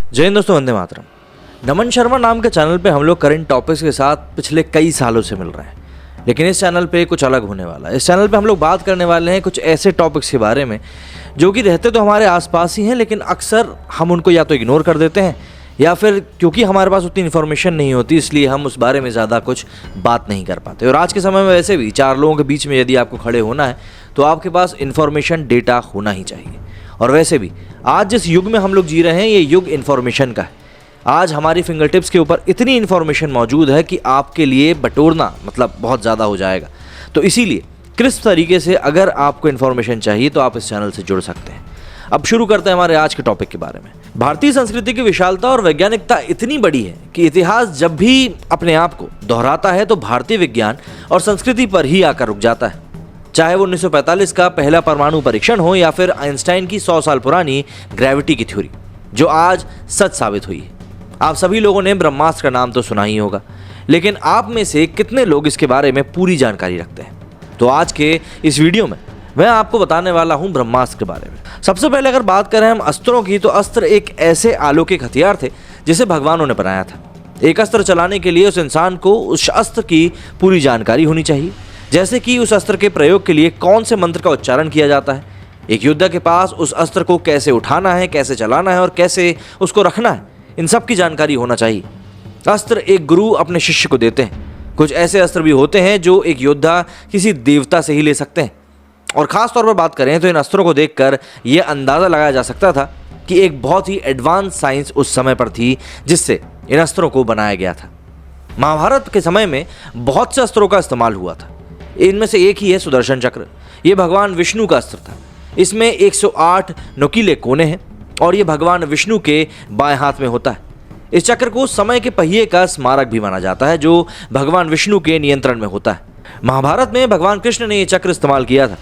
जय हिंद दोस्तों, वंदे मातरम। नमन शर्मा नाम के चैनल पे हम लोग करंट टॉपिक्स के साथ पिछले कई सालों से मिल रहे हैं, लेकिन इस चैनल पे कुछ अलग होने वाला है। इस चैनल पे हम लोग बात करने वाले हैं कुछ ऐसे टॉपिक्स के बारे में जो कि रहते तो हमारे आसपास ही हैं, लेकिन अक्सर हम उनको या तो इग्नोर कर देते हैं या फिर क्योंकि हमारे पास उतनी इन्फॉर्मेशन नहीं होती इसलिए हम उस बारे में ज़्यादा कुछ बात नहीं कर पाते। और आज के समय में वैसे भी चार लोगों के बीच में यदि आपको खड़े होना है तो आपके पास इन्फॉर्मेशन डेटा होना ही चाहिए। और वैसे भी आज जिस युग में हम लोग जी रहे हैं ये युग इन्फॉर्मेशन का है। आज हमारी फिंगर टिप्स के ऊपर इतनी इन्फॉर्मेशन मौजूद है कि आपके लिए बटोरना मतलब बहुत ज़्यादा हो जाएगा। तो इसीलिए क्रिस्प तरीके से अगर आपको इन्फॉर्मेशन चाहिए तो आप इस चैनल से जुड़ सकते हैं। अब शुरू करते हैं हमारे आज के टॉपिक के बारे में। भारतीय संस्कृति की विशालता और वैज्ञानिकता इतनी बड़ी है कि इतिहास जब भी अपने आप को दोहराता है तो भारतीय विज्ञान और संस्कृति पर ही आकर रुक जाता है। चाहे वो 1945 का पहला परमाणु परीक्षण हो या फिर आइंस्टाइन की 100 साल पुरानी ग्रेविटी की थ्योरी जो आज सच साबित हुई है। आप सभी लोगों ने ब्रह्मास्त्र का नाम तो सुना ही होगा, लेकिन आप में से कितने लोग इसके बारे में पूरी जानकारी रखते हैं? तो आज के इस वीडियो में मैं आपको बताने वाला हूं ब्रह्मास्त्र के बारे में। सबसे पहले अगर बात करें हम अस्त्रों की, तो अस्त्र एक ऐसे अलौकिक हथियार थे जिसे भगवानों ने बनाया था। एक अस्त्र चलाने के लिए उस इंसान को उस अस्त्र की पूरी जानकारी होनी चाहिए, जैसे कि उस अस्त्र के प्रयोग के लिए कौन से मंत्र का उच्चारण किया जाता है, एक योद्धा के पास उस अस्त्र को कैसे उठाना है, कैसे चलाना है और कैसे उसको रखना है, इन सब की जानकारी होना चाहिए। अस्त्र एक गुरु अपने शिष्य को देते हैं। कुछ ऐसे अस्त्र भी होते हैं जो एक योद्धा किसी देवता से ही ले सकते हैं। और ख़ास तौर पर बात करें तो इन अस्त्रों को देखकर यह अंदाज़ा लगाया जा सकता था कि एक बहुत ही एडवांस साइंस उस समय पर थी जिससे इन अस्त्रों को बनाया गया था। महाभारत के समय में बहुत से अस्त्रों का इस्तेमाल हुआ था। इनमें से एक ही है सुदर्शन चक्र। ये भगवान विष्णु का अस्त्र था। इसमें 108 नुकीले कोने हैं और ये भगवान विष्णु के बाएं हाथ में होता है। इस चक्र को समय के पहिए का स्मारक भी माना जाता है जो भगवान विष्णु के नियंत्रण में होता है। महाभारत में भगवान कृष्ण ने यह चक्र इस्तेमाल किया था।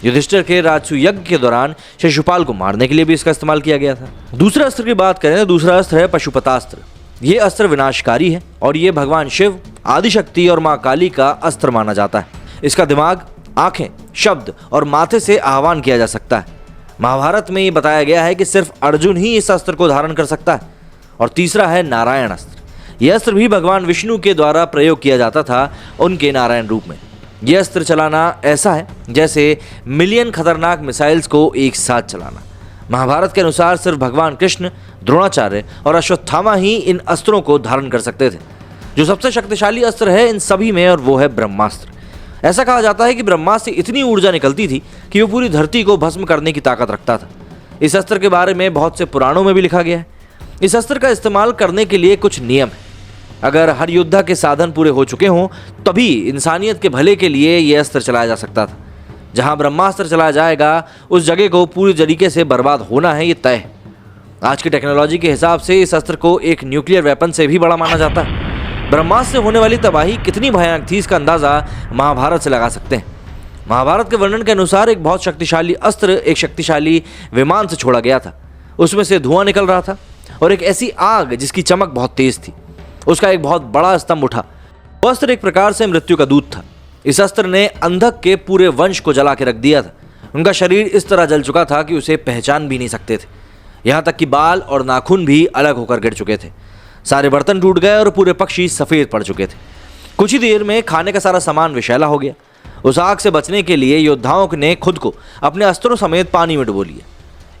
युधिष्ठिर के राजसूय यज्ञ के दौरान शिशुपाल को मारने के लिए भी इसका इस्तेमाल किया गया था। दूसरे अस्त्र की बात करें तो दूसरा अस्त्र है पशुपतास्त्र। ये अस्त्र विनाशकारी है और ये भगवान शिव, आदिशक्ति और माँ काली का अस्त्र माना जाता है। इसका दिमाग, आंखें, शब्द और माथे से आह्वान किया जा सकता है। महाभारत में ये बताया गया है कि सिर्फ अर्जुन ही इस अस्त्र को धारण कर सकता है। और तीसरा है नारायण अस्त्र। यह अस्त्र भी भगवान विष्णु के द्वारा प्रयोग किया जाता था उनके नारायण रूप में। यह अस्त्र चलाना ऐसा है जैसे मिलियन खतरनाक मिसाइल्स को एक साथ चलाना। महाभारत के अनुसार सिर्फ भगवान कृष्ण, द्रोणाचार्य और अश्वत्थामा ही इन अस्त्रों को धारण कर सकते थे। जो सबसे शक्तिशाली अस्त्र है इन सभी में और वो है ब्रह्मास्त्र। ऐसा कहा जाता है कि ब्रह्मास्त्र से इतनी ऊर्जा निकलती थी कि वो पूरी धरती को भस्म करने की ताकत रखता था। इस अस्त्र के बारे में बहुत से पुराणों में भी लिखा गया है। इस अस्त्र का इस्तेमाल करने के लिए कुछ नियम है। अगर हर योद्धा के साधन पूरे हो चुके हों तभी इंसानियत के भले के लिए यह अस्त्र चलाया जा सकता था। जहां ब्रह्मास्त्र चलाया जाएगा उस जगह को पूरी तरीके से बर्बाद होना है, ये तय है। आज की टेक्नोलॉजी के हिसाब से इस अस्त्र को एक न्यूक्लियर वेपन से भी बड़ा माना जाता है। ब्रह्मास्त्र से होने वाली तबाही कितनी भयानक थी इसका अंदाज़ा महाभारत से लगा सकते हैं। महाभारत के वर्णन के अनुसार एक बहुत शक्तिशाली अस्त्र एक शक्तिशाली विमान से छोड़ा गया था। उसमें से धुआं निकल रहा था और एक ऐसी आग जिसकी चमक बहुत तेज थी। उसका एक बहुत बड़ा स्तंभ उठा। वो अस्त्र एक प्रकार से मृत्यु का दूत था। इस अस्त्र ने अंधक के पूरे वंश को जला के रख दिया था। उनका शरीर इस तरह जल चुका था कि उसे पहचान भी नहीं सकते थे। यहाँ तक कि बाल और नाखून भी अलग होकर गिर चुके थे। सारे बर्तन टूट गए और पूरे पक्षी सफ़ेद पड़ चुके थे। कुछ ही देर में खाने का सारा सामान विषैला हो गया। उस आग से बचने के लिए योद्धाओं ने खुद को अपने अस्त्रों समेत पानी में डुबो लिया।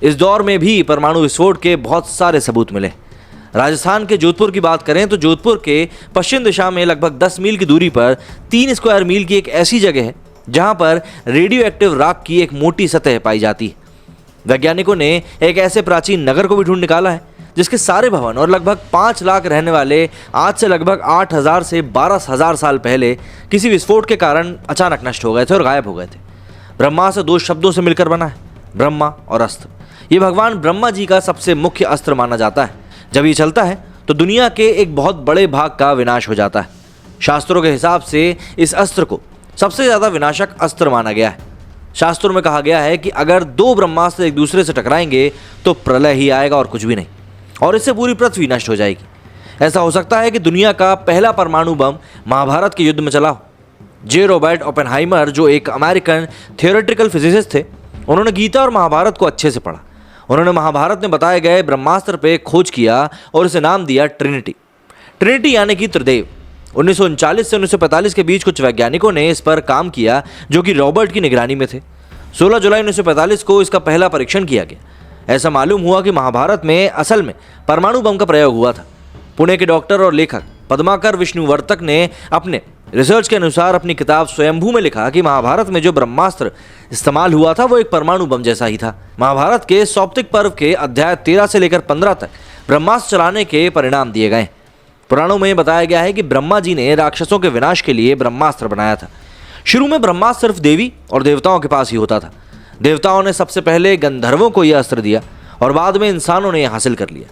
इस दौर में भी परमाणु विस्फोट के बहुत सारे सबूत मिले। राजस्थान के जोधपुर की बात करें तो जोधपुर के पश्चिम दिशा में लगभग 10 मील की दूरी पर 3 स्क्वायर मील की एक ऐसी जगह है जहां पर रेडियो एक्टिव राख की एक मोटी सतह पाई जाती है। वैज्ञानिकों ने एक ऐसे प्राचीन नगर को भी ढूंढ निकाला है जिसके सारे भवन और लगभग 5 लाख रहने वाले आज से लगभग 8,000 से 12,000 साल पहले किसी विस्फोट के कारण अचानक नष्ट हो गए थे और गायब हो गए थे। ब्रह्मास्त्र 2 शब्दों से मिलकर बना है, ब्रह्मा और अस्त्र। ये भगवान ब्रह्मा जी का सबसे मुख्य अस्त्र माना जाता है। जब ये चलता है तो दुनिया के एक बहुत बड़े भाग का विनाश हो जाता है। शास्त्रों के हिसाब से इस अस्त्र को सबसे ज़्यादा विनाशक अस्त्र माना गया है। शास्त्रों में कहा गया है कि अगर 2 ब्रह्मास्त्र एक दूसरे से टकराएंगे तो प्रलय ही आएगा और कुछ भी नहीं, और इससे पूरी पृथ्वी नष्ट हो जाएगी। ऐसा हो सकता है कि दुनिया का पहला परमाणु बम महाभारत के युद्ध में चला हो। जे रॉबर्ट ओपेनहाइमर जो एक अमेरिकन थियोरेटिकल फिजिसिस्ट थे, उन्होंने गीता और महाभारत को अच्छे से पढ़ा। उन्होंने महाभारत में बताए गए ब्रह्मास्त्र पे खोज किया और उसे नाम दिया ट्रिनिटी। ट्रिनिटी यानी कि त्रिदेव। 1939 से 1945 के बीच कुछ वैज्ञानिकों ने इस पर काम किया जो कि रॉबर्ट की निगरानी में थे। 16 जुलाई 1945 को इसका पहला परीक्षण किया गया। ऐसा मालूम हुआ कि महाभारत में असल में परमाणु बम का प्रयोग हुआ था। पुणे के डॉक्टर और लेखक पद्माकर विष्णुवर्तक ने अपने रिसर्च के अनुसार अपनी किताब स्वयंभू में लिखा कि महाभारत में जो ब्रह्मास्त्र इस्तेमाल हुआ था वो एक परमाणु बम जैसा ही था। महाभारत के सौप्तिक पर्व के अध्याय 13 से लेकर 15 तक ब्रह्मास्त्र चलाने के परिणाम दिए गए। पुराणों में बताया गया है कि ब्रह्मा जी ने राक्षसों के विनाश के लिए ब्रह्मास्त्र बनाया था। शुरू में ब्रह्मास्त्र सिर्फ देवी और देवताओं के पास ही होता था। देवताओं ने सबसे पहले गंधर्वों को यह अस्त्र दिया और बाद में इंसानों ने यह हासिल कर लिया।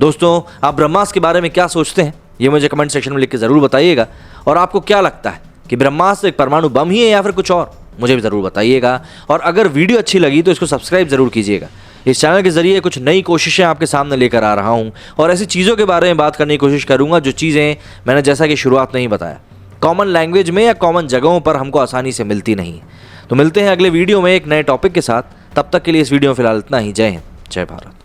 दोस्तों, आप ब्रह्मास्त्र के बारे में क्या सोचते हैं ये मुझे कमेंट सेक्शन में लिख के ज़रूर बताइएगा। और आपको क्या लगता है कि ब्रह्मास्त्र एक परमाणु बम ही है या फिर कुछ और, मुझे भी ज़रूर बताइएगा। और अगर वीडियो अच्छी लगी तो इसको सब्सक्राइब ज़रूर कीजिएगा। इस चैनल के जरिए कुछ नई कोशिशें आपके सामने लेकर आ रहा हूं और ऐसी चीज़ों के बारे में बात करने की कोशिश करूंगा जो चीज़ें मैंने जैसा कि शुरुआत में ही बताया कॉमन लैंग्वेज में या कॉमन जगहों पर हमको आसानी से मिलती नहीं। तो मिलते हैं अगले वीडियो में एक नए टॉपिक के साथ। तब तक के लिए इस वीडियो में फिलहाल इतना ही। जय हिंद, जय भारत।